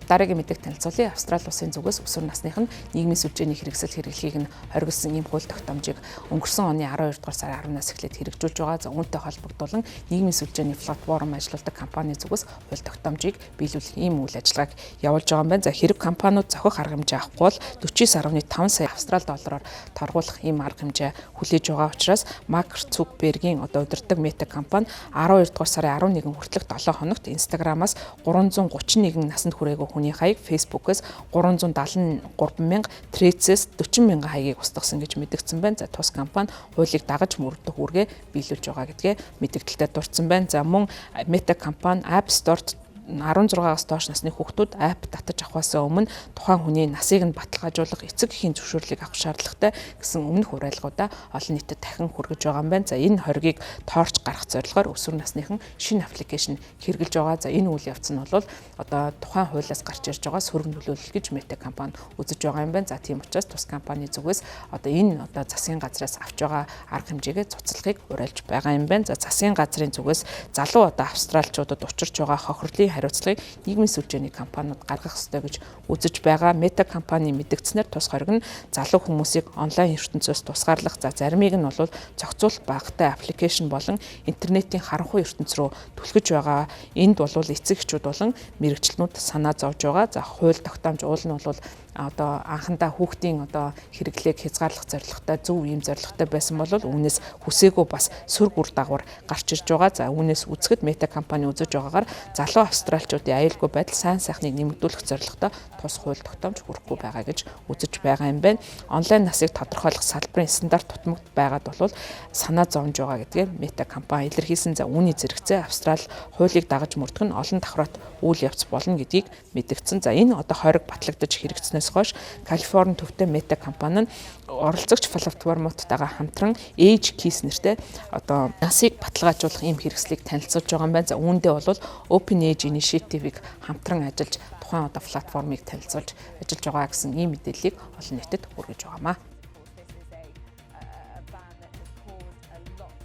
Дараагийн мэдээг танилцуулъя. Австрали улсын зүгээс өсвөр насных нь нийгмийн сүлжээний хэрэгсэл хэрэглэхийг нь хориглосон ийм хууль тогтоомжийг өнгөрсөн оны 12 дугаар сарын 10-наас эхлээд хэрэгжүүлж байгаа. За үүнтэй холбогдуулан нийгмийн сүлжээний платформ ажилладаг компани зүгээс хууль тогтоомжийг биелүүлэх ийм үйл ажиллагааг явуулж байгаа юм байна. За хэрэг компаниуд зохих арга хэмжээ авахгүй бол 49.5 сая австрали доллараар торгуулах ийм арга хэмжээ хүлээж байгаа учраас Марк Цукербергийн удирддаг Мета компани 12 дугаар сарын 11 хүртэлх 7 хоногт Инстаграмаас 331 насанд хүрээгүй хүний хаяг, Фейсбүүкээс 373 мянга, Threads-ээс 40 мянган хаягийг устгасан гэж мэдгдсэн байна. За тус компани хуулийг дагаж мөрдөх үүргээ биелүүлж байгаа гэдгээ мэдгдэлтэд дурдсан байна. За мөн Meta компани App Store-т 16-аас доош насны хүүхдүүд апп татаж авахаас өмнө тухайн хүний насыг нь баталгаажуулах эцэг эхийн зөвшөөрлийг авах шаардлагатай гэсэн өмнөх уриалгуудаа олон нийтэд дахин хүргэж байгаа юм байна. За энэ хоргийг тоорч гарах зорилгоор өсвөр насныхан шинэ аппликейшн хэрэгжилж байгаа. За энэ үйл явц нь бол одоо тухайн хуулиас гарч ирж байгаа сөрөг нөлөөлөл гэж Meta компани үзэж байгаа юм байна. За тийм учраас тус компани зүгээс одоо энэ одоо засгийн газраас авч байгаа арга хэмжээгээ цуцлахыг уриалж байгаа юм байна. За засгийн газрын зүгээс залуу одоо австралчуудад учирч байгаа хохирлын хариуцлагыг нийгмийн сүлжээний компаниуд гаргах ёстой гэж үзэж байгаа. Meta компани мэдгдснээр тус хориг нь залуу хүмүүсийг онлайн ертөнцөөс тусгаарлах, за заримыг нь бол зохицуулах багтай аппликейшн болон интернетийн харанхуй ертөнц рүү түлхэж байгаа. Энд бол эцэг эхчүүд болон мэрэгчлэнүүд санаа зовж байгаа. За хууль тогтоомж уул нь бол одоо анхандаа хүүхдийн одоо хэрэглээг хязгаарлах зорилготой зөв ийм зорилготой байсан бол үүнээс хүсээгүй бас сөрөг үр дагавар гарч ирж байгаа. За үүнээс үзэхэд Meta компани үзэж байгаагаар залуу австралчуудын аюулгүй байдал сайн сайхныг нэмэгдүүлэх зорилготой тус хууль тогтоомж хүрэхгүй байгаа гэж үзэж байгаа юм байна. Онлайн насыг тодорхойлох салбарын стандарт тутамд байгаад бол санаа зовж байгаа гэдгээ Meta компани илэрхийлсэн. За үүний зэрэгцээ Австрали хуулийг дагаж мөрдөх нь олон давхрат үйл явц болно гэдгийг мэдгдсэн. За энэ одоо хориг батлагдаж хэрэгжснээс хойш Калифорни төвтэй Meta компани нь оролцогч платформуудтайгаа хамтран Age Keys нэртэй одоо насыг баталгаажуулах ийм хэрэгслийг танилцуулж байгаа юм байна. За үүндээ бол Open Age Initiative-ийг хамтран ажиллаж тухайн одоо платформыг танилцуулж ажиллаж байгаа гэсэн ийм мэдээллийг олон нийтэд хүргэж байгаамаа.